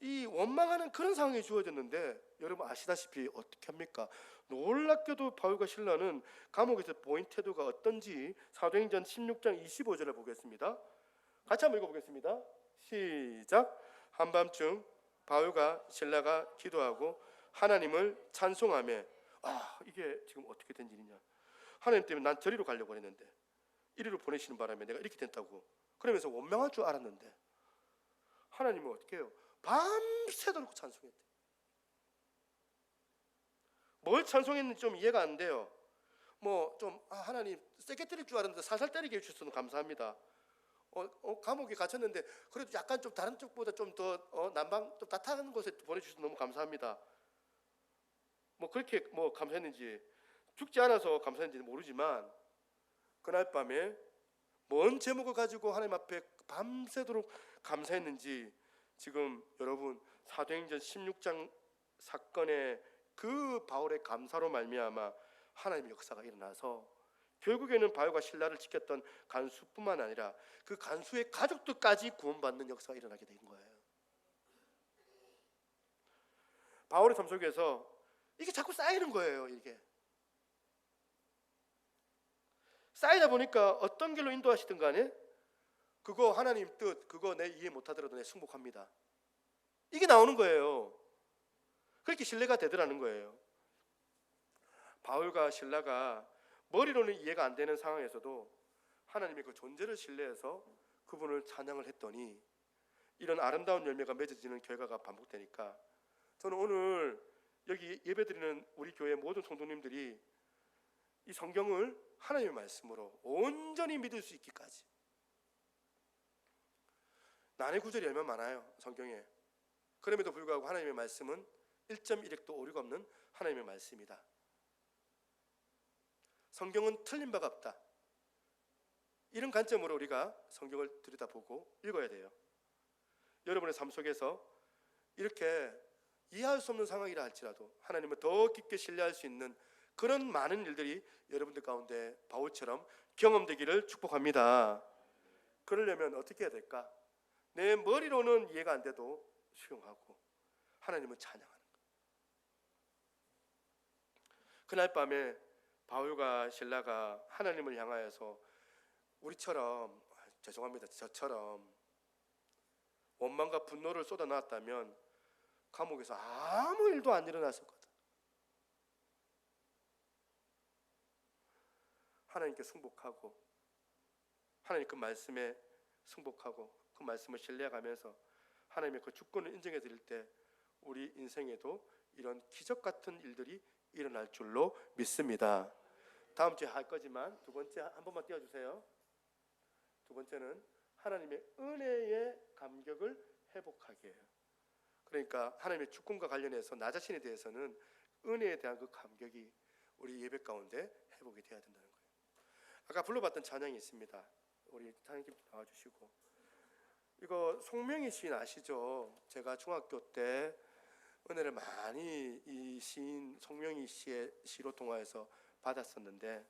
이 원망하는 그런 상황이 주어졌는데, 여러분 아시다시피 어떻게 합니까? 놀랍게도 바울과 실라는 감옥에서 보인 태도가 어떤지 사도행전 16장 25절을 보겠습니다. 같이 한번 읽어보겠습니다. 시작. 한밤중 바울과 실라가 기도하고 하나님을 찬송하며, 이게 지금 어떻게 된 일이냐, 하나님 때문에 난 저리로 가려고 했는데 이리로 보내시는 바람에 내가 이렇게 됐다고 그러면서 원망할 줄 알았는데, 하나님은 어떻게 해요? 밤새도록 찬송했대. 뭘 찬송했는지 좀 이해가 안 돼요. 하나님 세게 때릴 줄 알았는데 살살 때리게 해주셔서 감사합니다. 감옥에 갇혔는데 그래도 약간 좀 다른 쪽보다 좀 더 남방 좀 따뜻한 곳에 보내주셔서 너무 감사합니다. 그렇게 감사했는지, 죽지 않아서 감사했는지 모르지만 그날 밤에 뭔 제목을 가지고 하나님 앞에 밤새도록 감사했는지, 지금 여러분 사도행전 16장 사건의 그 바울의 감사로 말미암아 하나님의 역사가 일어나서 결국에는 바울과 실라를 지켰던 간수뿐만 아니라 그 간수의 가족들까지 구원받는 역사가 일어나게 된 거예요. 바울의 삶 속에서 이게 자꾸 쌓이는 거예요. 이게 쌓이다 보니까 어떤 길로 인도하시든 간에 그거 하나님 뜻, 그거 내 이해 못하더라도 내 승복합니다. 이게 나오는 거예요. 그렇게 신뢰가 되더라는 거예요. 바울과 실라가 머리로는 이해가 안 되는 상황에서도 하나님의 그 존재를 신뢰해서 그분을 찬양을 했더니 이런 아름다운 열매가 맺어지는 결과가 반복되니까, 저는 오늘 여기 예배드리는 우리 교회 모든 성도님들이 이 성경을 하나님의 말씀으로 온전히 믿을 수 있기까지, 난해 구절이 얼마나 많아요 성경에. 그럼에도 불구하고 하나님의 말씀은 1.1획도 오류가 없는 하나님의 말씀이다. 성경은 틀린 바가 없다. 이런 관점으로 우리가 성경을 들여다보고 읽어야 돼요. 여러분의 삶 속에서 이렇게 이해할 수 없는 상황이라 할지라도 하나님을 더 깊게 신뢰할 수 있는 그런 많은 일들이 여러분들 가운데 바울처럼 경험되기를 축복합니다. 그러려면 어떻게 해야 될까? 내 머리로는 이해가 안 돼도 수용하고 하나님을 찬양하는 것. 그날 밤에 바울과 실라가 하나님을 향하여서 우리처럼, 죄송합니다, 저처럼 원망과 분노를 쏟아놨다면 감옥에서 아무 일도 안 일어났을 거다. 하나님께 승복하고 하나님 그 말씀에 승복하고 그 말씀을 신뢰하면서 하나님의 그 주권을 인정해 드릴 때 우리 인생에도 이런 기적 같은 일들이 일어날 줄로 믿습니다. 다음 주에 할 거지만 두 번째 한 번만 띄워주세요. 두 번째는 하나님의 은혜의 감격을 회복하게 해요. 그러니까 하나님의 주권과 관련해서 나 자신에 대해서는 은혜에 대한 그 감격이 우리 예배 가운데 회복이 돼야 된다는 거예요. 아까 불러봤던 찬양이 있습니다. 우리 찬양팀 나와주시고, 이거 송명희 시인 아시죠? 제가 중학교 때 은혜를 많이 이 시인 송명희 씨의 시로 통하여서 받았었는데,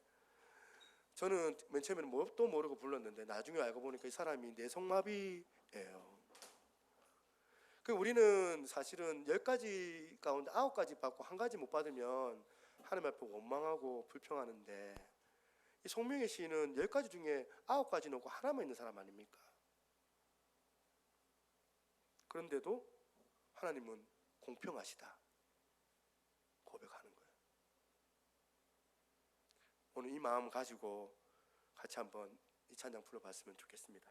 저는 맨 처음에는 뭣도 모르고 불렀는데 나중에 알고 보니까 이 사람이 뇌성마비예요. 그 우리는 사실은 10가지 가운데 9가지 받고 한 가지 못 받으면 하나님 앞에 원망하고 불평하는데, 이 송명희 씨는 10가지 중에 9가지는 없고 하나만 있는 사람 아닙니까? 그런데도 하나님은 공평하시다 고백하는 거예요. 오늘 이 마음 가지고 같이 한번 이 찬양 불러봤으면 좋겠습니다.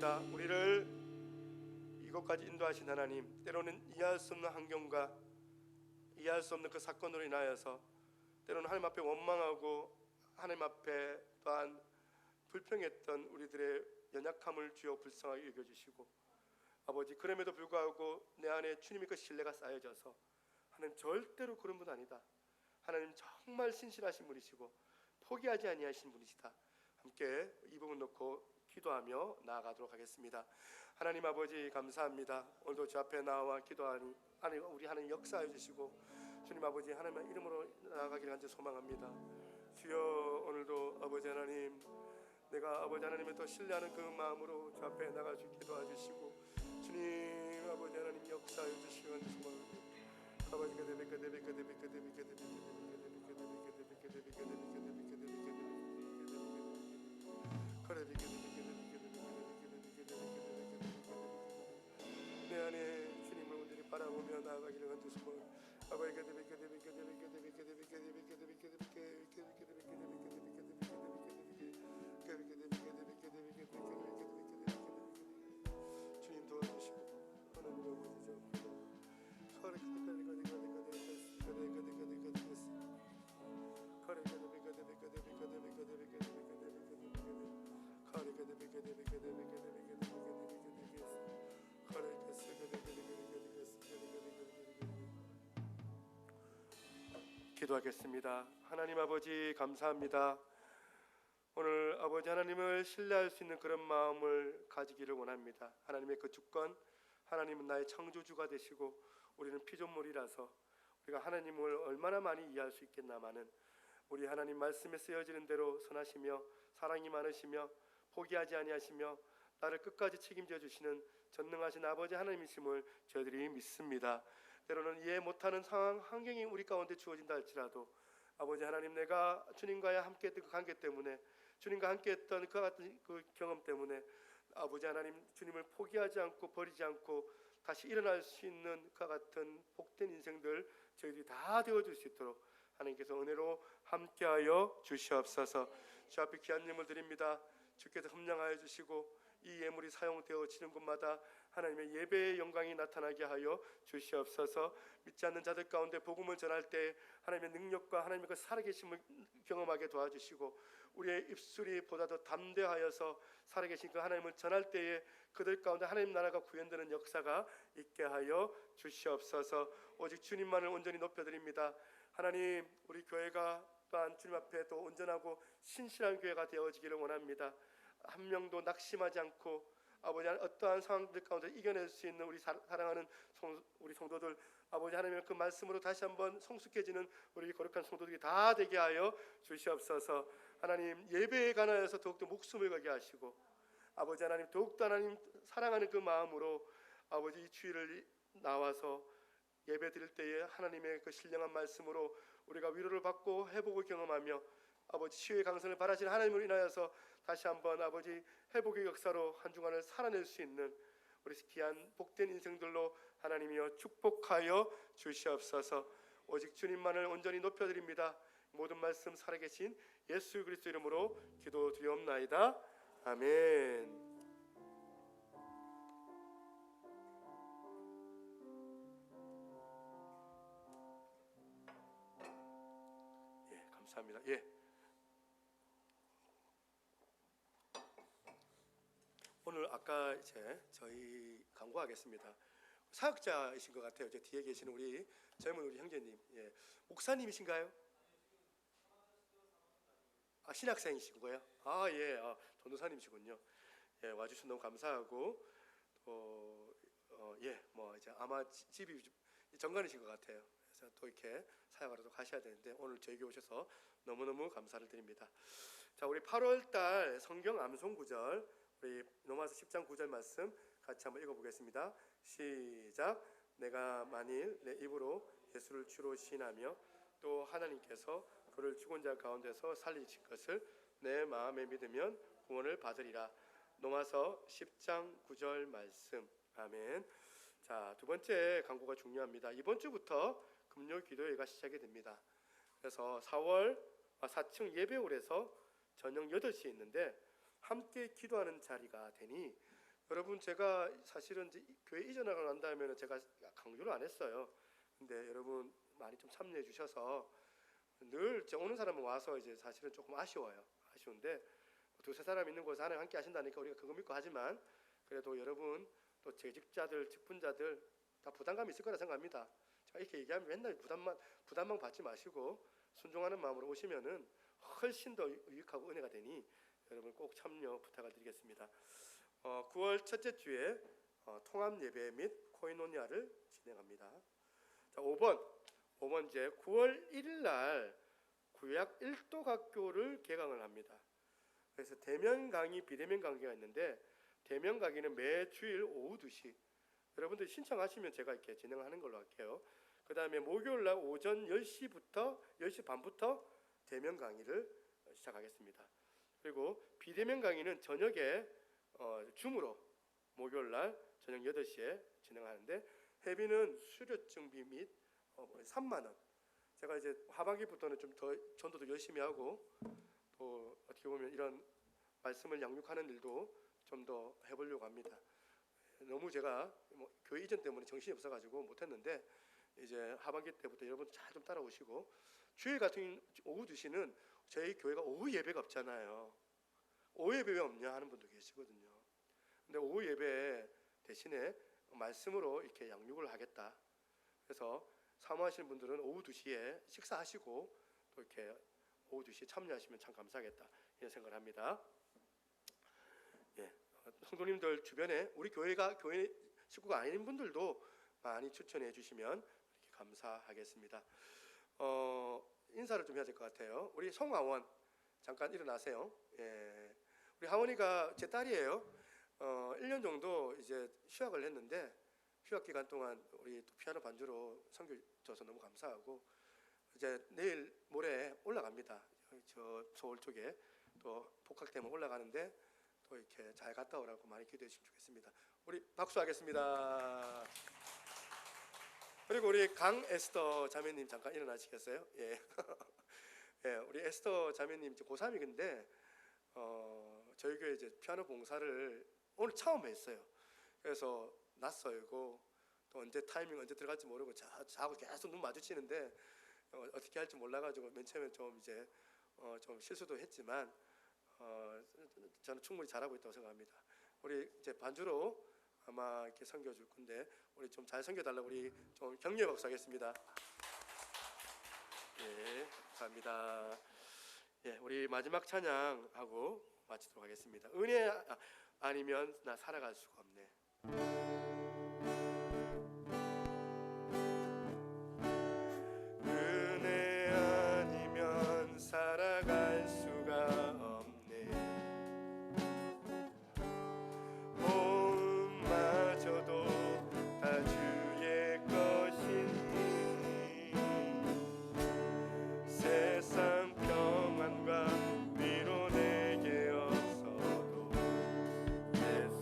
감사합니다. 우리를 이곳까지 인도하신 하나님, 때로는 이해할 수 없는 환경과 이해할 수 없는 그 사건으로 인하여서 때로는 하나님 앞에 원망하고 하나님 앞에 또한 불평했던 우리들의 연약함을 주여 불쌍하게 여겨주시고, 아버지 그럼에도 불구하고 내 안에 주님의 그 신뢰가 쌓여져서 하나님 절대로 그런 분 아니다, 하나님 정말 신실하신 분이시고 포기하지 아니하신 분이시다, 함께 이 부분 놓고 기도하며 나아가도록 하겠습니다. 하나님 아버지 감사합니다. 오늘도 주 앞에 나와 기도하니 우리 하나님 역사해 주시고 주님 아버지 하나님의 이름으로 나아가기를 간절히 소망합니다. 주여 오늘도 아버지 하나님, 내가 아버지 하나님을 더 신뢰하는 그 마음으로 주 앞에 나갈 수 있게 도와주시고 주님 아버지 하나님 역사해 주시기 간절히 소망합니다. 아버지 내 안에 주님을 온전히 바라보며 나아가기를 간절히 소망합니다. 주님 도와주시고 하나님 기도하겠습니다. 하나님 아버지 감사합니다. 오늘 아버지 하나님을 신뢰할 수 있는 그런 마음을 가지기를 원합니다. 하나님의 그 주권, 하나님은 나의 창조주가 되시고 우리는 피조물이라서 우리가 하나님을 얼마나 많이 이해할 수 있겠나마는 우리 하나님 말씀에 쓰여지는 대로 선하시며 사랑이 많으시며 포기하지 아니하시며 나를 끝까지 책임져 주시는 전능하신 아버지 하나님이심을 저희들이 믿습니다. 때로는 이해 못하는 상황, 환경이 우리 가운데 주어진다 할지라도 아버지 하나님, 내가 주님과 함께했던 그 관계 때문에, 주님과 함께했던 그 같은 그 경험 때문에 아버지 하나님, 주님을 포기하지 않고 버리지 않고 다시 일어날 수 있는 그 같은 복된 인생들 저희들이 다 되어줄 수 있도록 하나님께서 은혜로 함께하여 주시옵소서. 주 앞에 귀한 예물 드립니다. 주께서 흠량하여 주시고 이 예물이 사용되어지는 곳마다 하나님의 예배의 영광이 나타나게 하여 주시옵소서. 믿지 않는 자들 가운데 복음을 전할 때 하나님의 능력과 하나님의 그 살아계심을 경험하게 도와주시고 우리의 입술이 보다 더 담대하여서 살아계신 그 하나님을 전할 때에 그들 가운데 하나님 나라가 구현되는 역사가 있게 하여 주시옵소서. 오직 주님만을 온전히 높여드립니다. 하나님, 우리 교회가 또한 주님 앞에 또 온전하고 신실한 교회가 되어지기를 원합니다. 한 명도 낙심하지 않고 아버지 어떠한 상황들 가운데 이겨낼 수 있는 우리 사랑하는 우리 성도들, 아버지 하나님의 그 말씀으로 다시 한번 성숙해지는 우리 거룩한 성도들이 다 되게 하여 주시옵소서. 하나님, 예배에 관하여서 더욱더 목숨을 걸게 하시고 아버지 하나님, 더욱더 하나님 사랑하는 그 마음으로 아버지 이 주일을 나와서 예배 드릴 때에 하나님의 그 신령한 말씀으로 우리가 위로를 받고 회복을 경험하며 아버지 치유의 강선을 바라시는 하나님을 인하여서 다시 한번 아버지 회복의 역사로 한 주간을 살아낼 수 있는 우리 귀한 복된 인생들로 하나님이여 축복하여 주시옵소서. 오직 주님만을 온전히 높여드립니다. 모든 말씀 살아계신 예수 그리스도 이름으로 기도드리옵나이다. 아멘. 예, 감사합니다. 예. 오늘 아까 이제 저희 광고하겠습니다. 사역자이신 것 같아요. 저 뒤에 계시는 우리 젊은 우리 형제님, 예, 목사님이신가요? 아, 신학생이시고요. 아, 예, 전도사님이시군요. 예, 와주셔서 너무 감사하고 예, 뭐 이제 아마 집이 정관이신 것 같아요. 그래서 또 이렇게 사역하러 가셔야 되는데 오늘 저에게 오셔서 너무너무 감사를 드립니다. 자, 우리 8월달 성경 암송 구절, 우리 로마서 10장 9절 말씀 같이 한번 읽어보겠습니다. 시작. 내가 만일 내 입으로 예수를 주로 시인하며 또 하나님께서 그를 죽은 자 가운데서 살리실 것을 내 마음에 믿으면 구원을 받으리라. 로마서 10장 9절 말씀. 아멘. 자, 두 번째 강구가 중요합니다. 이번 주부터 금요 기도회가 시작이 됩니다. 그래서 4월 4층 예배홀에서 저녁 8시에 있는데 함께 기도하는 자리가 되니 여러분, 제가 사실은 이제 교회 이전하고 난 다음에는 제가 강조를 안 했어요. 근데 여러분 많이 좀 참여해 주셔서 늘 오는 사람은 와서 이제 사실은 조금 아쉬운데 두세 사람 있는 곳에 하나님 함께 하신다니까 우리가 그거 믿고 하지만, 그래도 여러분 또 재직자들, 직분자들 다 부담감이 있을 거라 생각합니다. 제가 이렇게 얘기하면 맨날 부담만 받지 마시고 순종하는 마음으로 오시면은 훨씬 더 유익하고 은혜가 되니 여러분 꼭 참여 부탁을 드리겠습니다. 9월 첫째 주에 통합 예배 및 코이노니아를 진행합니다. 자, 5번 이제 9월 1일 날 구약 1도 학교를 개강을 합니다. 그래서 대면 강의, 비대면 강의가 있는데 대면 강의는 매 주일 오후 2시 여러분들 신청하시면 제가 이렇게 진행을 하는 걸로 할게요. 그 다음에 목요일 날 오전 10시부터 10시 반부터 대면 강의를 시작하겠습니다. 그리고 비대면 강의는 저녁에 줌으로 목요일 날 저녁 8시에 진행하는데 회비는 수료증비 및 3만 원. 제가 이제 하반기부터는 좀 더 전도도 열심히 하고 또 어떻게 보면 이런 말씀을 양육하는 일도 좀 더 해보려고 합니다. 너무 제가 교회 이전 때문에 정신이 없어가지고 못했는데 이제 하반기 때부터 여러분 잘 좀 따라오시고, 주일 같은 오후 2시는 저희 교회가 오후 예배가 없잖아요. 오후 예배 왜 없냐 하는 분도 계시거든요. 근데 오후 예배 대신에 말씀으로 이렇게 양육을 하겠다. 그래서 사모하시는 분들은 오후 2시에 식사하시고 또 이렇게 오후 2시에 참여하시면 참 감사하겠다 이런 생각을 합니다. 예, 성도님들 주변에 우리 교회가 교회 식구가 아닌 분들도 많이 추천해 주시면 이렇게 감사하겠습니다. 인사를 좀 해야 될 것 같아요. 우리 송하원 잠깐 일어나세요. 예, 우리 하원이가 제 딸이에요. 1년 정도 이제 휴학을 했는데 휴학 기간 동안 우리 또 피아노 반주로 선교 줘서 너무 감사하고, 이제 내일 모레 올라갑니다. 저 서울 쪽에 또 복학되면 올라가는데 또 이렇게 잘 갔다 오라고 많이 기도해 주시면 좋겠습니다. 우리 박수하겠습니다. 그리고 우리 강에스더 자매님 잠깐 일어나시겠어요? 예. 예, 우리 에스더 자매님 이제 고3이근데 저희 교회 이제 피아노 봉사를 오늘 처음 했어요. 그래서 낯설고 또 언제 타이밍 언제 들어갈지 모르고 자고 계속 눈 마주치는데 어떻게 할지 몰라가지고 맨 처음에 좀 이제 좀 실수도 했지만 저는 충분히 잘하고 있다고 생각합니다. 우리 이제 반주로 아마 이렇게 섬겨줄 건데 우리 좀 잘 섬겨달라고 우리 좀 격려 박수하겠습니다. 예, 감사합니다. 예, 우리 마지막 찬양하고 마치도록 하겠습니다. 은혜 아니면 나 살아갈 수가 없네. 은혜 아니면 살아갈 수가 없네. 마저도 다 주의 것이니 세상 평안과 위로 내게 없어도 예수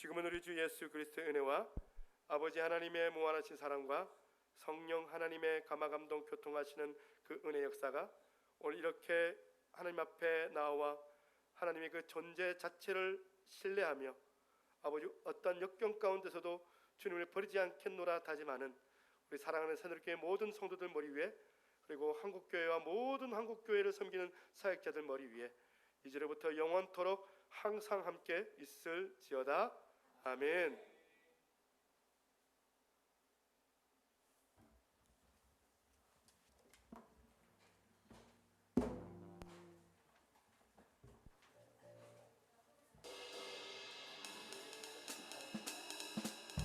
지금은 우리 주 예수 그리스도의 은혜와 아버지 하나님의 무한하신 사랑과 성령 하나님의 감화감동 교통하시는 그 은혜 역사가 오늘 이렇게 하나님 앞에 나와 하나님의 그 존재 자체를 신뢰하며 아버지 어떤 역경 가운데서도 주님을 버리지 않겠노라 다짐하는 우리 사랑하는 새누리교회 모든 성도들 머리 위에, 그리고 한국교회와 모든 한국교회를 섬기는 사역자들 머리 위에 이제로부터 영원토록 항상 함께 있을지어다. 아멘.